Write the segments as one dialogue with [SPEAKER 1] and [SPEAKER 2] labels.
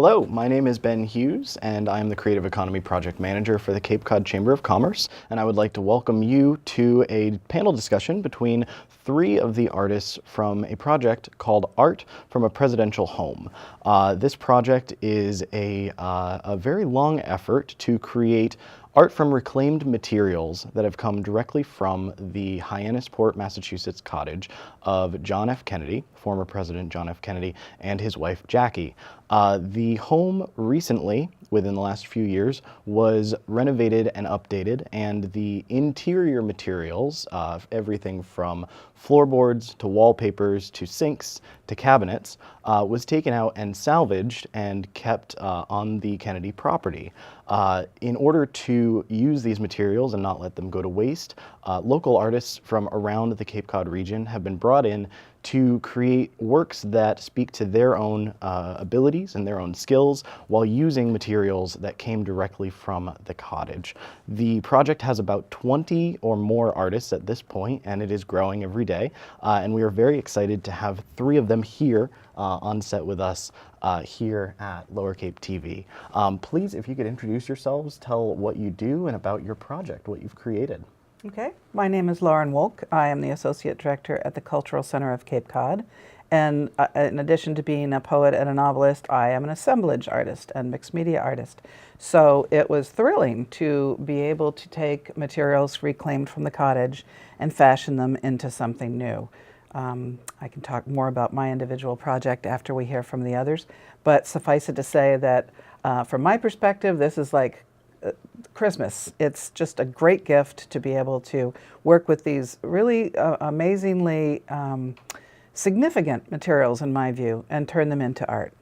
[SPEAKER 1] Hello, my name is Ben Hughes, and I am the Creative Economy Project Manager for the Cape Cod Chamber of Commerce, and I would like to welcome you to a panel discussion between three of the artists from a project called Art from a Presidential Home. This project is a very long effort to create art from reclaimed materials that have come directly from the Hyannisport, Massachusetts cottage of John F. Kennedy, former President John F. Kennedy, and his wife Jackie. The home recently, within the last few years, was renovated and updated, and the interior materials, everything from floorboards to wallpapers to sinks to cabinets, was taken out and salvaged and kept on the Kennedy property. In order to use these materials and not let them go to waste, local artists from around the Cape Cod region have been brought in to create works that speak to their own abilities and their own skills while using materials that came directly from the cottage. The project has about 20 or more artists at this point, and it is growing every day. And we are very excited to have three of them here on set with us here at Lower Cape TV. Please, if you could introduce yourselves, tell what you do and about your project, what you've created.
[SPEAKER 2] Okay, my name is Lauren Wolk. I am the Associate Director at the Cultural Center of Cape Cod. And in addition to being a poet and a novelist, I am an assemblage artist and mixed media artist. So it was thrilling to be able to take materials reclaimed from the cottage and fashion them into something new. I can talk more about my individual project after we hear from the others, but suffice it to say that from my perspective, this is like Christmas. It's just a great gift to be able to work with these really amazingly significant materials, in my view, and turn them into art.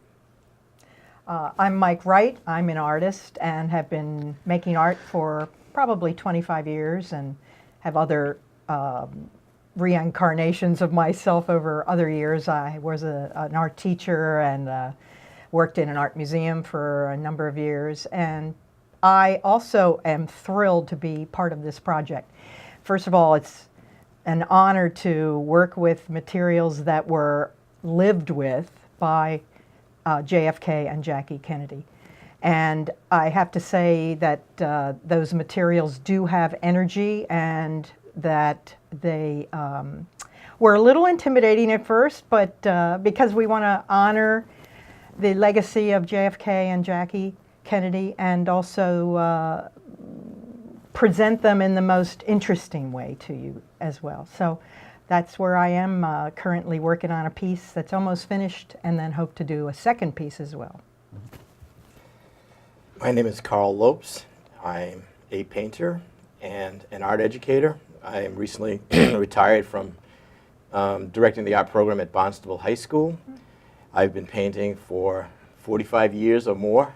[SPEAKER 3] I'm Mike Wright. I'm an artist and have been making art for probably 25 years and have other reincarnations of myself over other years. I was an art teacher and worked in an art museum for a number of years, and I also am thrilled to be part of this project. First of all, it's an honor to work with materials that were lived with by JFK and Jackie Kennedy. And I have to say that those materials do have energy, and that they were a little intimidating at first, but because we want to honor the legacy of JFK and Jackie Kennedy and also present them in the most interesting way to you as well. So that's where I am currently working on a piece that's almost finished, and then hope to do a second piece as well.
[SPEAKER 4] My name is Carl Lopes. I'm a painter and an art educator. I am recently retired from directing the art program at Barnstable High School. I've been painting for 45 years or more,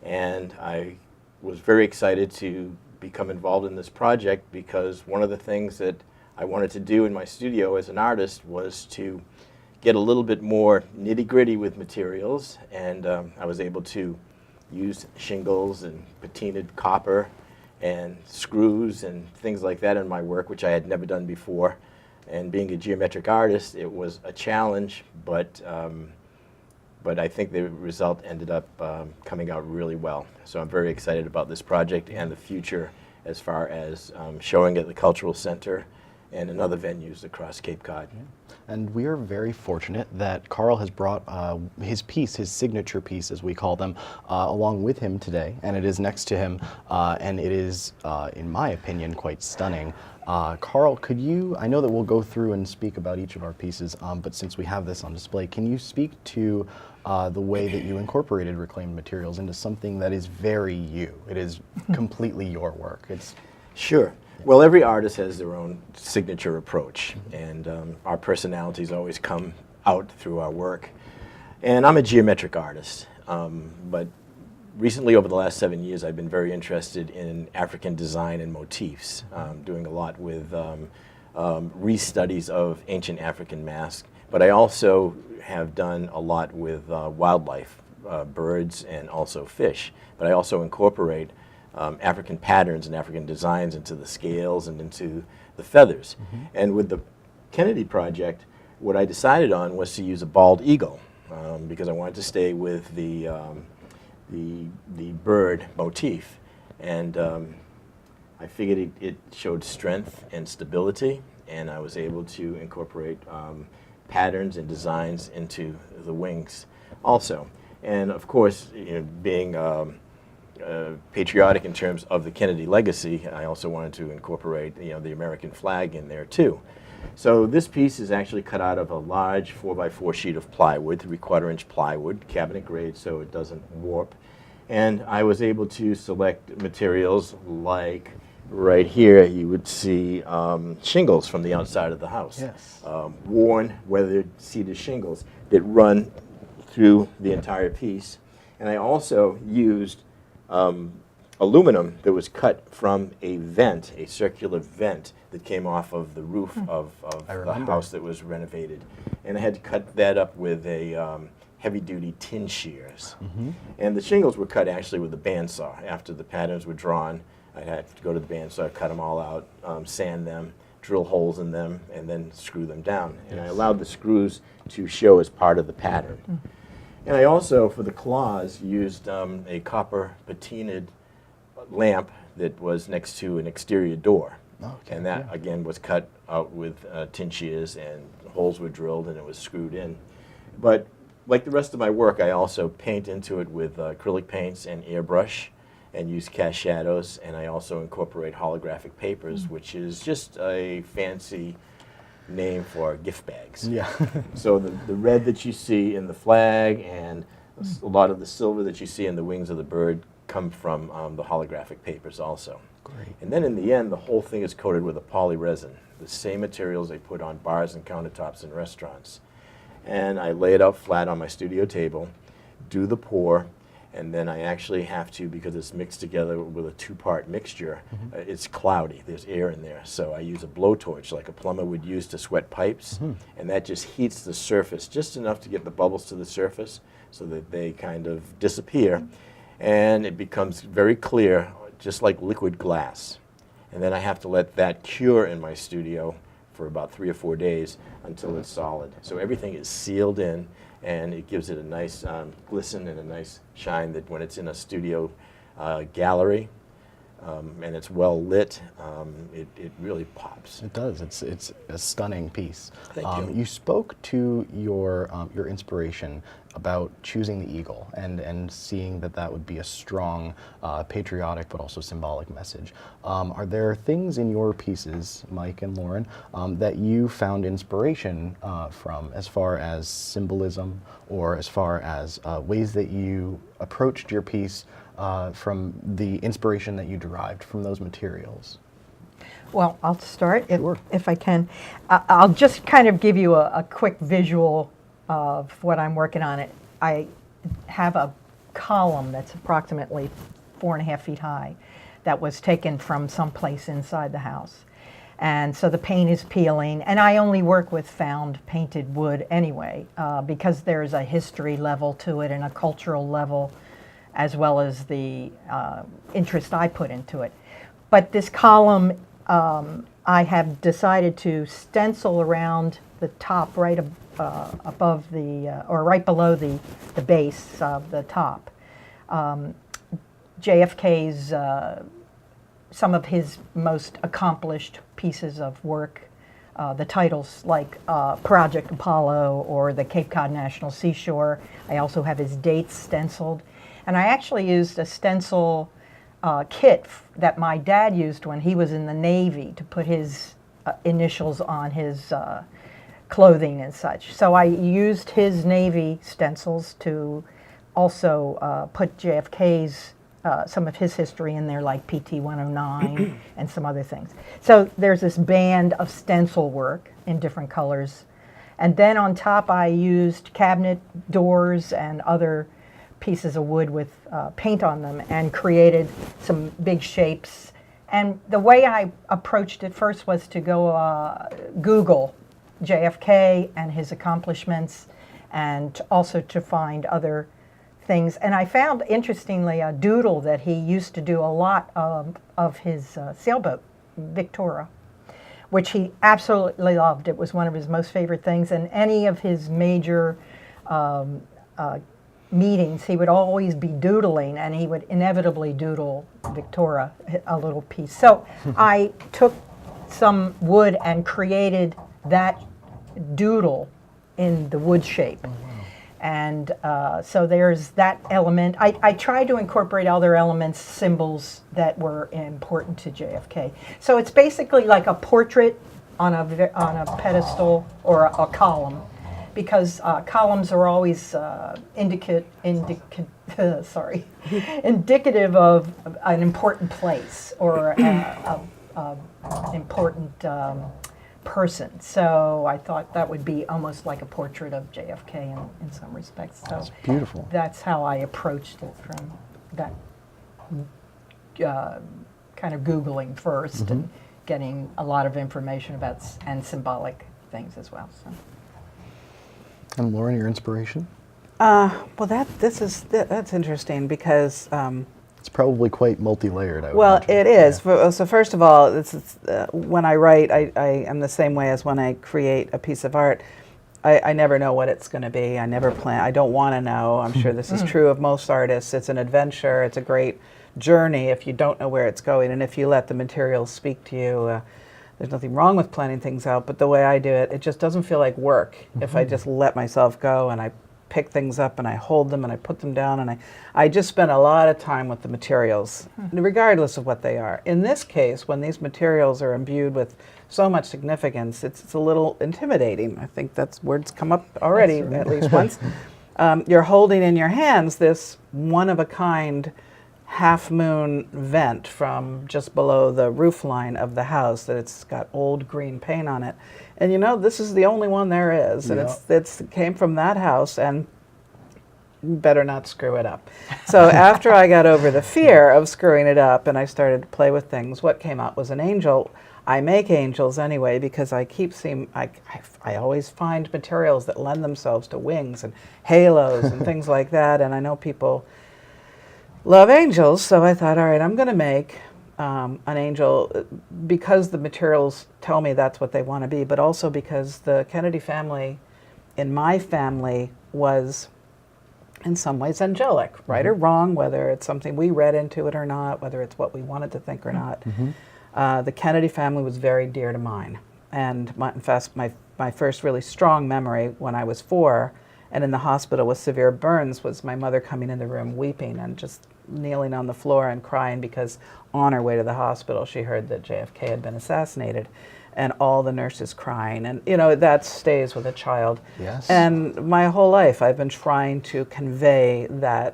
[SPEAKER 4] and I was very excited to become involved in this project because one of the things that I wanted to do in my studio as an artist was to get a little bit more nitty-gritty with materials, and I was able to use shingles and patinaed copper and screws and things like that in my work, which I had never done before. And being a geometric artist, it was a challenge, but I think the result ended up coming out really well. So I'm very excited about this project and the future as far as showing at the Cultural Center and in other venues across Cape Cod.
[SPEAKER 1] Yeah. And we are very fortunate that Carl has brought his piece, his signature piece as we call them, along with him today, and it is next to him, and it is, in my opinion, quite stunning. Carl, could you, I know that we'll go through and speak about each of our pieces, but since we have this on display, can you speak to the way that you incorporated reclaimed materials into something that is very you? It is completely your work.
[SPEAKER 4] Sure. Well, every artist has their own signature approach, and our personalities always come out through our work. And I'm a geometric artist, but recently, over the last 7 years, I've been very interested in African design and motifs, doing a lot with restudies of ancient African masks, but I also have done a lot with wildlife, birds and also fish, but I also incorporate African patterns and African designs into the scales and into the feathers. And with the Kennedy project, what I decided on was to use a bald eagle because I wanted to stay with the the bird motif, and I figured it showed strength and stability, and I was able to incorporate patterns and designs into the wings also. And of course, being patriotic in terms of the Kennedy legacy, I also wanted to incorporate the American flag in there too. So this piece is actually cut out of a large 4x4 sheet of plywood, 3/4-inch plywood, cabinet grade, so it doesn't warp. And I was able to select materials like right here you would see shingles from the outside of the house.
[SPEAKER 1] Yes.
[SPEAKER 4] Worn, weathered cedar shingles that run through the entire piece. And I also used aluminum that was cut from a vent, a circular vent that came off of the roof of
[SPEAKER 1] I
[SPEAKER 4] the
[SPEAKER 1] remember.
[SPEAKER 4] house that was renovated. And I had to cut that up with a heavy-duty tin shears. And the shingles were cut actually with a bandsaw. After the patterns were drawn, I had to go to the bandsaw, cut them all out, sand them, drill holes in them, and then screw them down. And I allowed the screws to show as part of the pattern. And I also, for the claws, used a copper patinaed lamp that was next to an exterior door.
[SPEAKER 1] Okay,
[SPEAKER 4] And that,
[SPEAKER 1] yeah.
[SPEAKER 4] again, was cut out with tin shears, and holes were drilled, and it was screwed in. But like the rest of my work, I also paint into it with acrylic paints and airbrush, and use cast shadows, and I also incorporate holographic papers, which is just a fancy name for gift bags.
[SPEAKER 1] Yeah.
[SPEAKER 4] So the red that you see in the flag and a lot of the silver that you see in the wings of the bird come from the holographic papers also.
[SPEAKER 1] Great.
[SPEAKER 4] And then in the end, the whole thing is coated with a poly resin, the same materials they put on bars and countertops in restaurants. And I lay it out flat on my studio table, do the pour, and then I actually have to, because it's mixed together with a two-part mixture, it's cloudy, there's air in there. So I use a blowtorch like a plumber would use to sweat pipes, and that just heats the surface just enough to get the bubbles to the surface so that they kind of disappear. And it becomes very clear, just like liquid glass. And then I have to let that cure in my studio for about 3 or 4 days until it's solid. So everything is sealed in, and it gives it a nice glisten and a nice shine that when it's in a studio gallery and it's well lit, it really pops.
[SPEAKER 1] It does. It's a stunning piece.
[SPEAKER 4] Thank you.
[SPEAKER 1] You spoke to your inspiration about choosing the eagle and seeing that would be a strong patriotic but also symbolic message. Are there things in your pieces, Mike and Lauren, that you found inspiration from as far as symbolism or as far as ways that you approached your piece from the inspiration that you derived from those materials?
[SPEAKER 3] Well, I'll start
[SPEAKER 1] Sure.
[SPEAKER 3] if I can. I'll just kind of give you a quick visual of what I'm working on. I have a column that's approximately 4.5 feet high that was taken from someplace inside the house. And so the paint is peeling, and I only work with found painted wood anyway, because there's a history level to it and a cultural level, as well as the interest I put into it. But this column, I have decided to stencil around the top right above the, or right below the base of the top. JFK's, some of his most accomplished pieces of work, the titles like Project Apollo or the Cape Cod National Seashore. I also have his dates stenciled. And I actually used a stencil kit that my dad used when he was in the Navy to put his initials on his clothing and such. So I used his Navy stencils to also put JFK's, some of his history in there, like PT 109 and some other things. So there's this band of stencil work in different colors. And then on top I used cabinet doors and other pieces of wood with paint on them and created some big shapes. And the way I approached it first was to go Google JFK and his accomplishments, and also to find other things. And I found, interestingly, a doodle that he used to do a lot of his sailboat, Victoria, which he absolutely loved. It was one of his most favorite things. And any of his major meetings, he would always be doodling, and he would inevitably doodle Victoria a little piece. So I took some wood and created that doodle in the wood shape. And so there's that element. I tried to incorporate other elements, symbols that were important to JFK. So it's basically like a portrait on a pedestal or a column, because columns are always indicative of an important place or an important person. So I thought that would be almost like a portrait of JFK in some respects. So
[SPEAKER 1] That's beautiful.
[SPEAKER 3] that's how I approached it, from that kind of Googling first and getting a lot of information about and symbolic things as well. So.
[SPEAKER 1] And Lauren, your inspiration?
[SPEAKER 2] Well, that's interesting because
[SPEAKER 1] It's probably quite multi-layered, I would
[SPEAKER 2] well,
[SPEAKER 1] imagine.
[SPEAKER 2] it is. So first of all, when I write, I am the same way as when I create a piece of art. I never know what it's going to be. I never plan. I don't want to know. I'm sure this is true of most artists. It's an adventure. It's a great journey if you don't know where it's going, and if you let the materials speak to you. There's nothing wrong with planning things out, but the way I do it, it just doesn't feel like work if I just let myself go and I pick things up and I hold them and I put them down, and I just spend a lot of time with the materials, regardless of what they are. In this case, when these materials are imbued with so much significance, it's a little intimidating. I think that's words come up already at least once. You're holding in your hands this one-of-a-kind half-moon vent from just below the roof line of the house, that it's got old green paint on it. And you know, this is the only one there is, and it came from that house, and you better not screw it up. So after I got over the fear of screwing it up and I started to play with things, what came out was an angel. I make angels anyway because I keep seeing, I always find materials that lend themselves to wings and halos and things like that, and I know people love angels, so I thought, all right, I'm going to make an angel because the materials tell me that's what they want to be, but also because the Kennedy family, in my family, was in some ways angelic, right or wrong, whether it's something we read into it or not, whether it's what we wanted to think or not. The Kennedy family was very dear to mine, and in fact, my first really strong memory when I was 4 and in the hospital with severe burns was my mother coming in the room weeping and just kneeling on the floor and crying because on her way to the hospital she heard that JFK had been assassinated, and all the nurses crying, and you know, that stays with a child.
[SPEAKER 1] Yes.
[SPEAKER 2] And my whole life I've been trying to convey that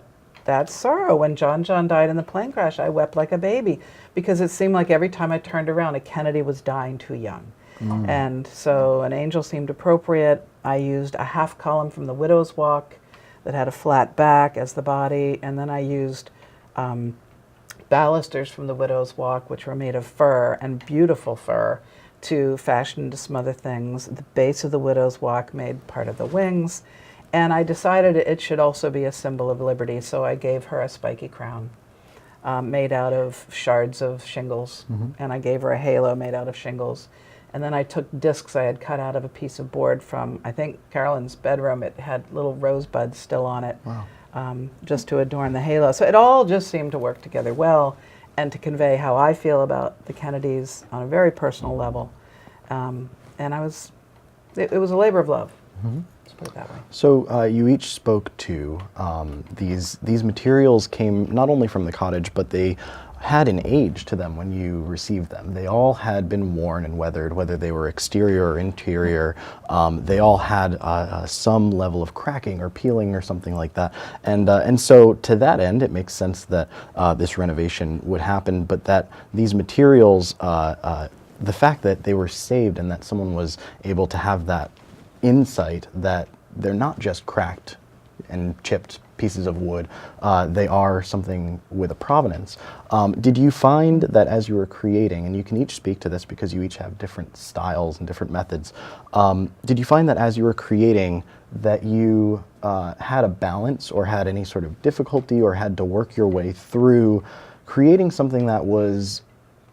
[SPEAKER 2] sorrow. When John died in the plane crash, I wept like a baby because it seemed like every time I turned around a Kennedy was dying too young. And so an angel seemed appropriate. I used a half column from the Widow's Walk that had a flat back as the body, and then I used balusters from the Widow's Walk, which were made of fur, and beautiful fur, to fashion into some other things. The base of the Widow's Walk made part of the wings, and I decided it should also be a symbol of liberty, so I gave her a spiky crown made out of shards of shingles, and I gave her a halo made out of shingles. And then I took discs I had cut out of a piece of board from, I think, Carolyn's bedroom. It had little rosebuds still on it, just to adorn the halo. So it all just seemed to work together well, and to convey how I feel about the Kennedys on a very personal level. And it was a labor of love, let's put it that way.
[SPEAKER 1] So you each spoke to these materials came not only from the cottage, but they had an age to them when you received them. They all had been worn and weathered, whether they were exterior or interior. They all had some level of cracking or peeling or something like that. And so to that end, it makes sense that this renovation would happen, but that these materials, the fact that they were saved and that someone was able to have that insight that they're not just cracked and chipped pieces of wood, they are something with a provenance. Did you find that as you were creating, and you can each speak to this because you each have different styles and different methods, did you find that as you were creating that you had a balance or had any sort of difficulty or had to work your way through creating something that was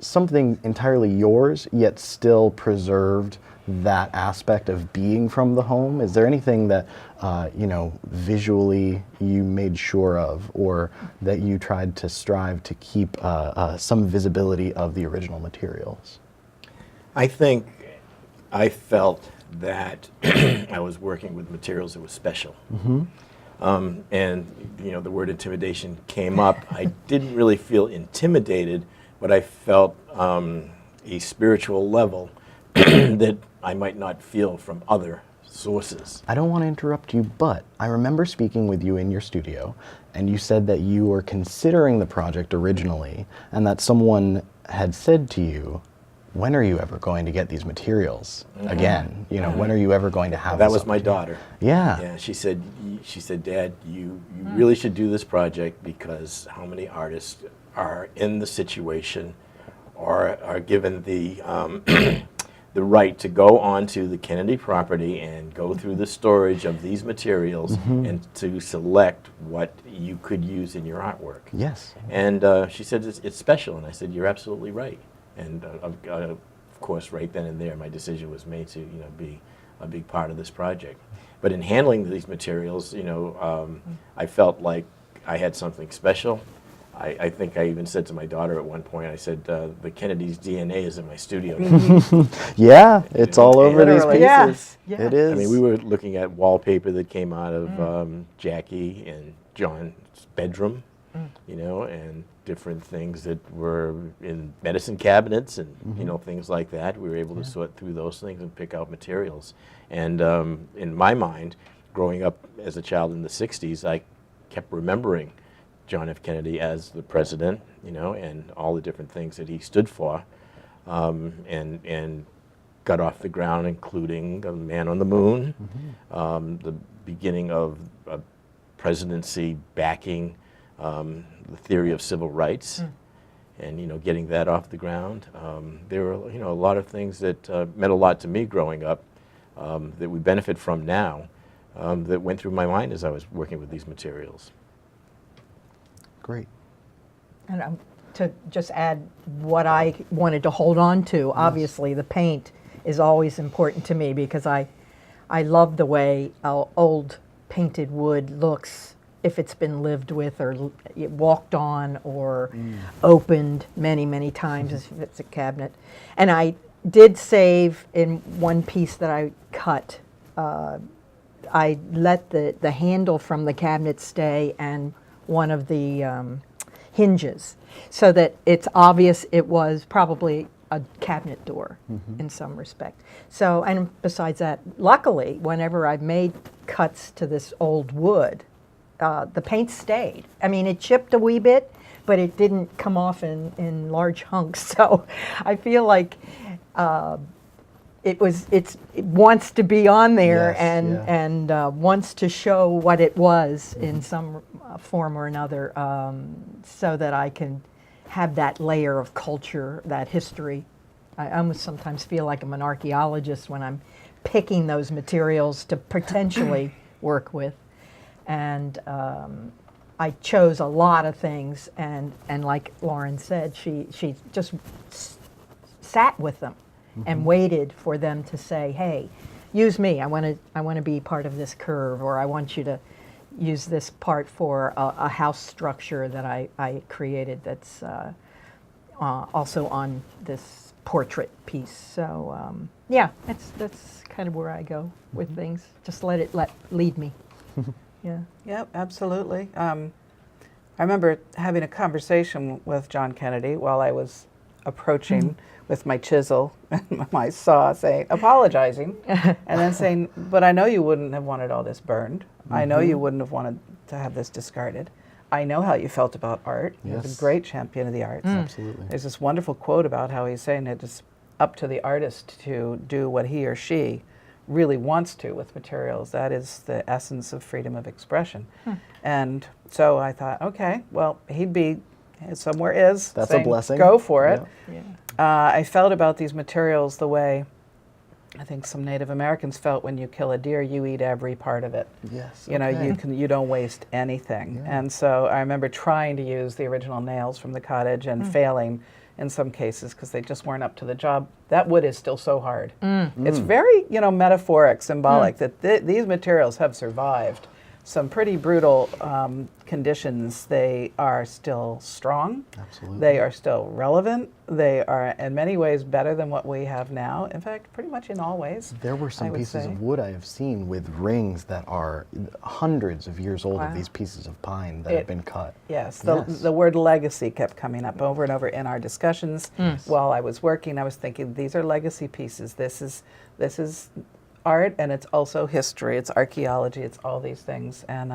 [SPEAKER 1] something entirely yours yet still preserved that aspect of being from the home? Is there anything that, visually you made sure of, or that you tried to strive to keep some visibility of the original materials?
[SPEAKER 4] I think I felt that I was working with materials that were special. And the word intimidation came up. I didn't really feel intimidated, but I felt a spiritual level that I might not feel from other sources.
[SPEAKER 1] I don't want to interrupt you, but I remember speaking with you in your studio, and you said that you were considering the project originally, and that someone had said to you, when are you ever going to get these materials again? When are you ever going to have
[SPEAKER 4] That
[SPEAKER 1] this
[SPEAKER 4] was my
[SPEAKER 1] opportunity?"
[SPEAKER 4] daughter.
[SPEAKER 1] Yeah.
[SPEAKER 4] Yeah, she said, Dad, you really should do this project, because how many artists are in the situation or are given the the right to go onto the Kennedy property and go through the storage of these materials and to select what you could use in your artwork.
[SPEAKER 1] Yes.
[SPEAKER 4] And she said, it's special. And I said, you're absolutely right. And of course, right then and there, my decision was made to be a big part of this project. But in handling these materials, I felt like I had something special. I think I even said to my daughter at one point, I said, the Kennedy's DNA is in my studio.
[SPEAKER 1] Yeah, it's all over these
[SPEAKER 2] Literally.
[SPEAKER 1] pieces.
[SPEAKER 3] Yeah, yeah.
[SPEAKER 1] It is.
[SPEAKER 4] I mean, we were looking at wallpaper that came out of Jackie and John's bedroom, and different things that were in medicine cabinets and things like that. We were able to sort through those things and pick out materials. And in my mind, growing up as a child in the 60s, I kept remembering John F. Kennedy as the president, and all the different things that he stood for, and got off the ground, including a Man on the Moon, the beginning of a presidency backing the theory of civil rights, and getting that off the ground. There were a lot of things that meant a lot to me growing up that we benefit from now, that went through my mind as I was working with these materials.
[SPEAKER 1] Great.
[SPEAKER 3] And to just add what I wanted to hold on to, obviously the paint is always important to me, because I love the way old painted wood looks if it's been lived with or walked on or opened many, many times, if it's a cabinet. And I did save in one piece that I cut. I let the handle from the cabinet stay and one of the hinges, so that it's obvious it was probably a cabinet door in some respect. So, and besides that, luckily, whenever I've made cuts to this old wood, the paint stayed. I mean, it chipped a wee bit, but it didn't come off in large hunks. So I feel like it wants to be on there,
[SPEAKER 1] Yes,
[SPEAKER 3] and wants to show what it was in some form or another, so that I can have that layer of culture, that history. I almost sometimes feel like I'm an archaeologist when I'm picking those materials to potentially work with. And I chose a lot of things, and like Lauren said, she just sat with them and waited for them to say, "Hey, use me. I want to be part of this curve," or "I want you to use this part for a house structure that I created that's also on this portrait piece." So yeah, that's kind of where I go with things. Just let it lead me. Yeah.
[SPEAKER 2] Yep, absolutely. I remember having a conversation with John Kennedy while I was approaching with my chisel and my saw, apologizing, and then saying, "But I know you wouldn't have wanted all this burned. I know you wouldn't have wanted to have this discarded. I know how you felt about art. You're
[SPEAKER 1] Yes.
[SPEAKER 2] a great champion of the arts."
[SPEAKER 1] Absolutely.
[SPEAKER 2] There's this wonderful quote about how he's saying it is up to the artist to do what he or she really wants to with materials. That is the essence of freedom of expression. And so I thought, okay, well, he'd be somewhere is
[SPEAKER 1] That's
[SPEAKER 2] saying,
[SPEAKER 1] a blessing.
[SPEAKER 2] go for it.
[SPEAKER 1] Yeah.
[SPEAKER 3] Yeah.
[SPEAKER 2] I felt about these materials the way I think some Native Americans felt when you kill a deer, you eat every part of it.
[SPEAKER 1] Yes.
[SPEAKER 2] You know,
[SPEAKER 1] okay.
[SPEAKER 2] you don't waste anything.
[SPEAKER 1] Yeah.
[SPEAKER 2] And so I remember trying to use the original nails from the cottage and failing in some cases because they just weren't up to the job. That wood is still so hard. It's very, you know, metaphoric, symbolic that these materials have survived some pretty brutal conditions. They are still strong.
[SPEAKER 1] Absolutely.
[SPEAKER 2] They are still relevant. They are in many ways better than what we have now. In fact, pretty much in all ways.
[SPEAKER 1] There were
[SPEAKER 2] I
[SPEAKER 1] some
[SPEAKER 2] would
[SPEAKER 1] pieces
[SPEAKER 2] say.
[SPEAKER 1] of wood I have seen with rings that are hundreds of years old
[SPEAKER 2] Wow.
[SPEAKER 1] of these pieces of pine that have
[SPEAKER 2] It-
[SPEAKER 1] been cut.
[SPEAKER 2] Yes,
[SPEAKER 1] Yes.
[SPEAKER 2] the word legacy kept coming up over and over in our discussions. While I was working, I was thinking these are legacy pieces. This is art, and it's also history. It's archaeology. It's all these things, and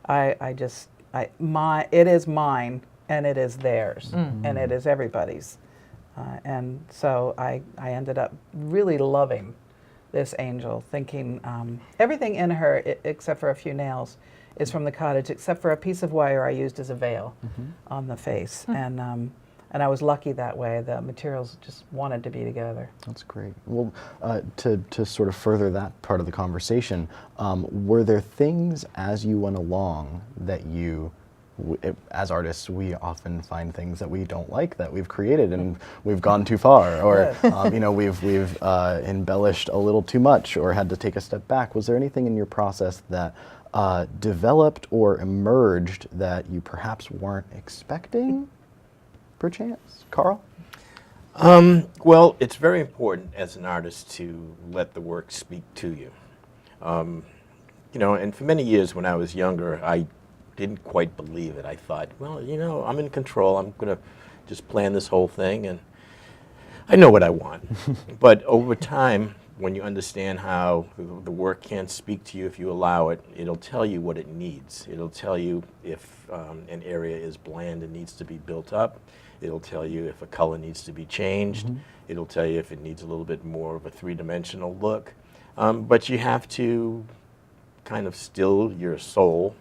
[SPEAKER 2] it is mine, and it is theirs, and it is everybody's, and so I ended up really loving this angel, thinking everything in her, except for a few nails, is from the cottage, except for a piece of wire I used as a veil on the face. And I was lucky that way. The materials just wanted to be together.
[SPEAKER 1] That's great. Well, to sort of further that part of the conversation, were there things as you went along that you, as artists, we often find things that we don't like that we've created and we've gone too far, or you know, we've embellished a little too much, or had to take a step back. Was there anything in your process that developed or emerged that you perhaps weren't expecting, perchance? Carl?
[SPEAKER 4] Well, it's very important as an artist to let the work speak to you. You know, and for many years when I was younger, I didn't quite believe it. I thought, well, you know, I'm in control. I'm going to just plan this whole thing, and I know what I want. But over time, when you understand how the work can speak to you if you allow it, it'll tell you what it needs. It'll tell you if an area is bland and needs to be built up. It'll tell you if a color needs to be changed. It'll tell you if it needs a little bit more of a three-dimensional look. But you have to kind of still your soul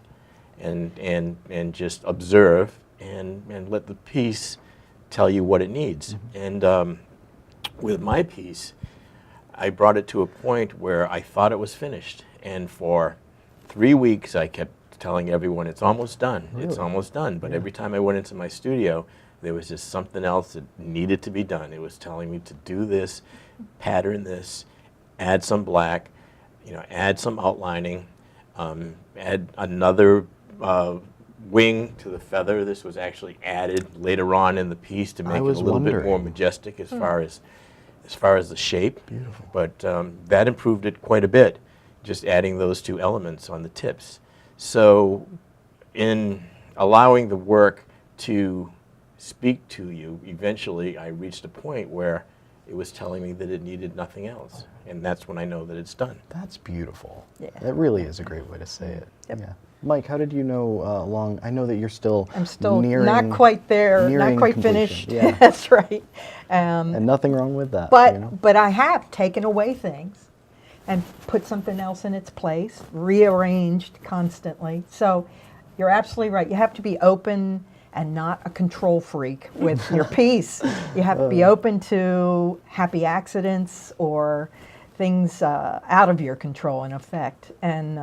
[SPEAKER 4] and just observe and let the piece tell you what it needs. And with my piece, I brought it to a point where I thought it was finished. And for 3 weeks, I kept telling everyone, it's almost done. It's almost done. But every time I went into my studio, there was just something else that needed to be done. It was telling me to do this, pattern this, add some black, you know, add some outlining, add another wing to the feather. This was actually added later on in the piece to make it a little bit more majestic as far as the shape.
[SPEAKER 1] Beautiful.
[SPEAKER 4] But that improved it quite a bit, just adding those two elements on the tips. So in allowing the work to speak to you, eventually I reached a point where it was telling me that it needed nothing else. And that's when I know that it's done.
[SPEAKER 1] That's beautiful.
[SPEAKER 3] Yeah.
[SPEAKER 1] That really is a great way to say it.
[SPEAKER 3] Yep.
[SPEAKER 1] Yeah. Mike, how did you know along? I know that you're still
[SPEAKER 3] I'm still
[SPEAKER 1] nearing,
[SPEAKER 3] not quite there,
[SPEAKER 1] nearing
[SPEAKER 3] not quite
[SPEAKER 1] completion.
[SPEAKER 3] finished.
[SPEAKER 1] Yeah.
[SPEAKER 3] That's right.
[SPEAKER 1] And nothing wrong with that.
[SPEAKER 3] But
[SPEAKER 1] you know?
[SPEAKER 3] but I have taken away things and put something else in its place, rearranged constantly. So you're absolutely right. You have to be open and not a control freak with your piece. You have to be open to happy accidents or things out of your control, in effect. And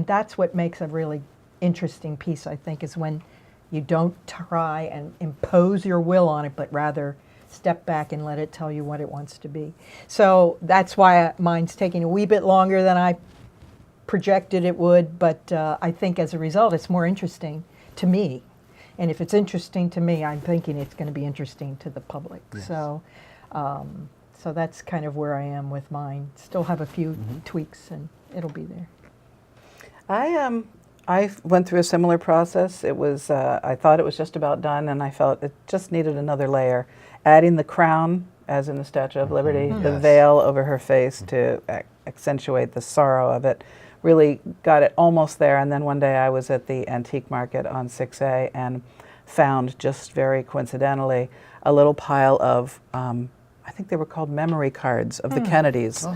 [SPEAKER 3] that's what makes a really interesting piece, I think, is when you don't try and impose your will on it, but rather step back and let it tell you what it wants to be. So that's why mine's taking a wee bit longer than I projected it would, but I think as a result it's more interesting to me. And if it's interesting to me, I'm thinking it's going to be interesting to the public.
[SPEAKER 1] Yes.
[SPEAKER 3] So so that's kind of where I am with mine. Still have a few tweaks and it'll be there.
[SPEAKER 2] I went through a similar process. It was I thought it was just about done, and I felt it just needed another layer. Adding the crown, as in the Statue of Liberty, the
[SPEAKER 1] Yes.
[SPEAKER 2] veil over her face to accentuate the sorrow of it, really got it almost there. And then one day I was at the antique market on 6A and found, just very coincidentally, a little pile of I think they were called memory cards of the Kennedys,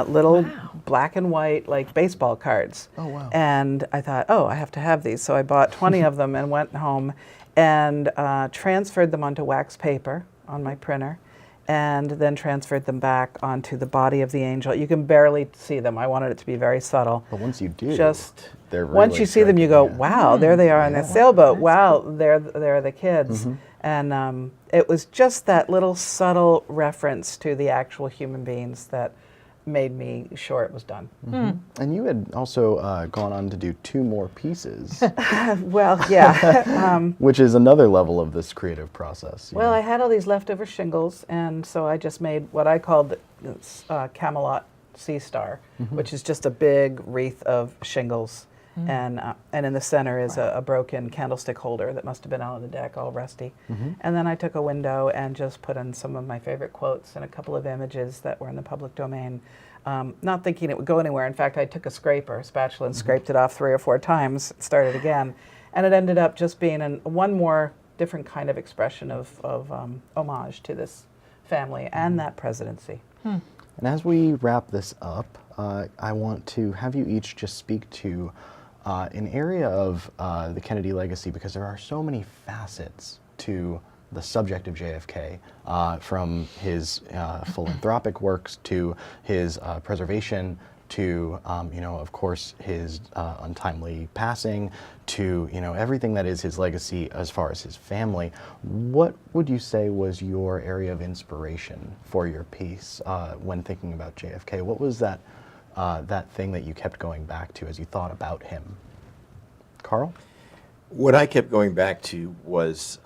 [SPEAKER 2] little black and white, like baseball cards.
[SPEAKER 1] Oh, wow.
[SPEAKER 2] And I thought, oh, I have to have these. So I bought 20 of them and went home and transferred them onto wax paper on my printer and then transferred them back onto the body of the angel. You can barely see them. I wanted it to be very subtle.
[SPEAKER 1] But once you do,
[SPEAKER 2] Just
[SPEAKER 1] they're
[SPEAKER 2] once
[SPEAKER 1] really
[SPEAKER 2] you see them, you go,
[SPEAKER 1] striking, yeah.
[SPEAKER 2] wow, there they are in the sailboat. Wow, there are the kids.
[SPEAKER 1] Mm-hmm.
[SPEAKER 2] And it was just that little subtle reference to the actual human beings that made me sure it was done.
[SPEAKER 1] And you had also gone on to do 2 more pieces,
[SPEAKER 2] Well, yeah.
[SPEAKER 1] which is another level of this creative process. you
[SPEAKER 2] Well,
[SPEAKER 1] know.
[SPEAKER 2] I had all these leftover shingles, and so I just made what I called the Camelot Sea Star, which is just a big wreath of shingles. And in the center is a broken candlestick holder that must have been out on the deck, all rusty. And then I took a window and just put in some of my favorite quotes and a couple of images that were in the public domain, not thinking it would go anywhere. In fact, I took a spatula, and scraped it off 3 or 4 times, started again. And it ended up just being one more different kind of expression of homage to this family and that presidency.
[SPEAKER 1] And as we wrap this up, I want to have you each just speak to an area of the Kennedy legacy, because there are so many facets to the subject of JFK, from his philanthropic works to his preservation to, of course, his untimely passing, to, everything that is his legacy as far as his family. What would you say was your area of inspiration for your piece when thinking about JFK? What was that thing that you kept going back to as you thought about him? Carl?
[SPEAKER 4] What I kept going back to was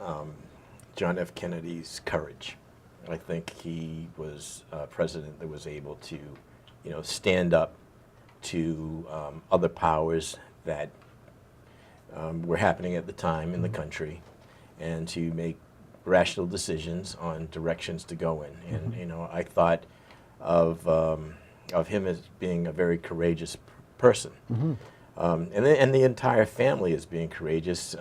[SPEAKER 4] John F. Kennedy's courage. I think he was a president that was able to, stand up to other powers that were happening at the time in the country, and to make rational decisions on directions to go in. And I thought of him as being a very courageous person. And the entire family is being courageous,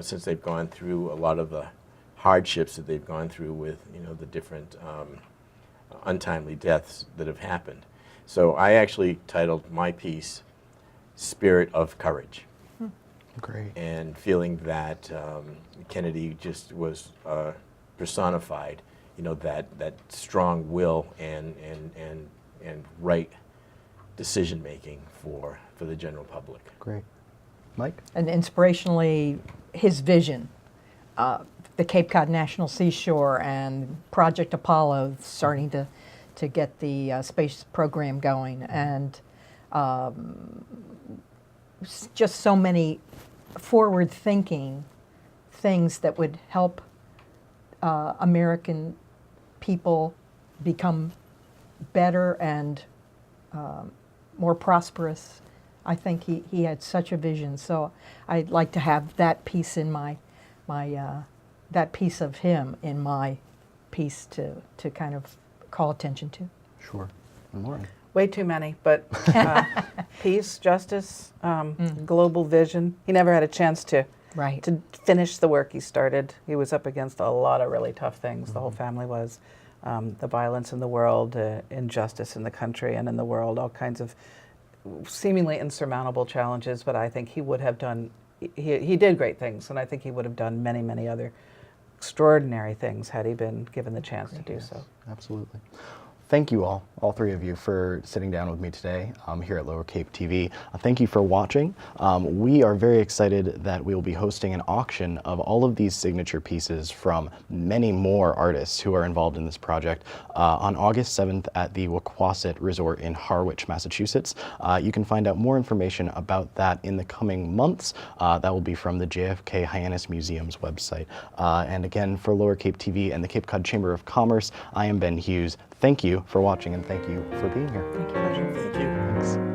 [SPEAKER 4] since they've gone through a lot of the hardships that they've gone through with, the different untimely deaths that have happened. So I actually titled my piece, Spirit of Courage.
[SPEAKER 1] Great.
[SPEAKER 4] And feeling that Kennedy just was personified, that strong will and right decision making for the general public.
[SPEAKER 1] Great. Mike?
[SPEAKER 3] And inspirationally, his vision, the Cape Cod National Seashore and Project Apollo starting to get the space program going, and just so many forward-thinking things that would help American people become better and more prosperous. I think he had such a vision. So I'd like to have that piece in my that piece of him in my piece to kind of call attention to.
[SPEAKER 1] Sure. And Lauren?
[SPEAKER 2] Way too many, but peace, justice, global vision. He never had a chance to finish the work he started. He was up against a lot of really tough things. The whole family was. The violence in the world, injustice in the country and in the world, all kinds of seemingly insurmountable challenges. But I think he would have done, he did great things, and I think he would have done many, many other extraordinary things had he been given the chance to do so.
[SPEAKER 1] Absolutely. Thank you all 3 of you, for sitting down with me today here at Lower Cape TV. Thank you for watching. We are very excited that we will be hosting an auction of all of these signature pieces from many more artists who are involved in this project on August 7th at the Wequassett Resort in Harwich, Massachusetts. You can find out more information about that in the coming months. That will be from the JFK Hyannis Museum's website. And again, for Lower Cape TV and the Cape Cod Chamber of Commerce, I am Ben Hughes. Thank you for watching, and thank you for being here.
[SPEAKER 3] Thank you.
[SPEAKER 4] Thank you.
[SPEAKER 1] Thanks.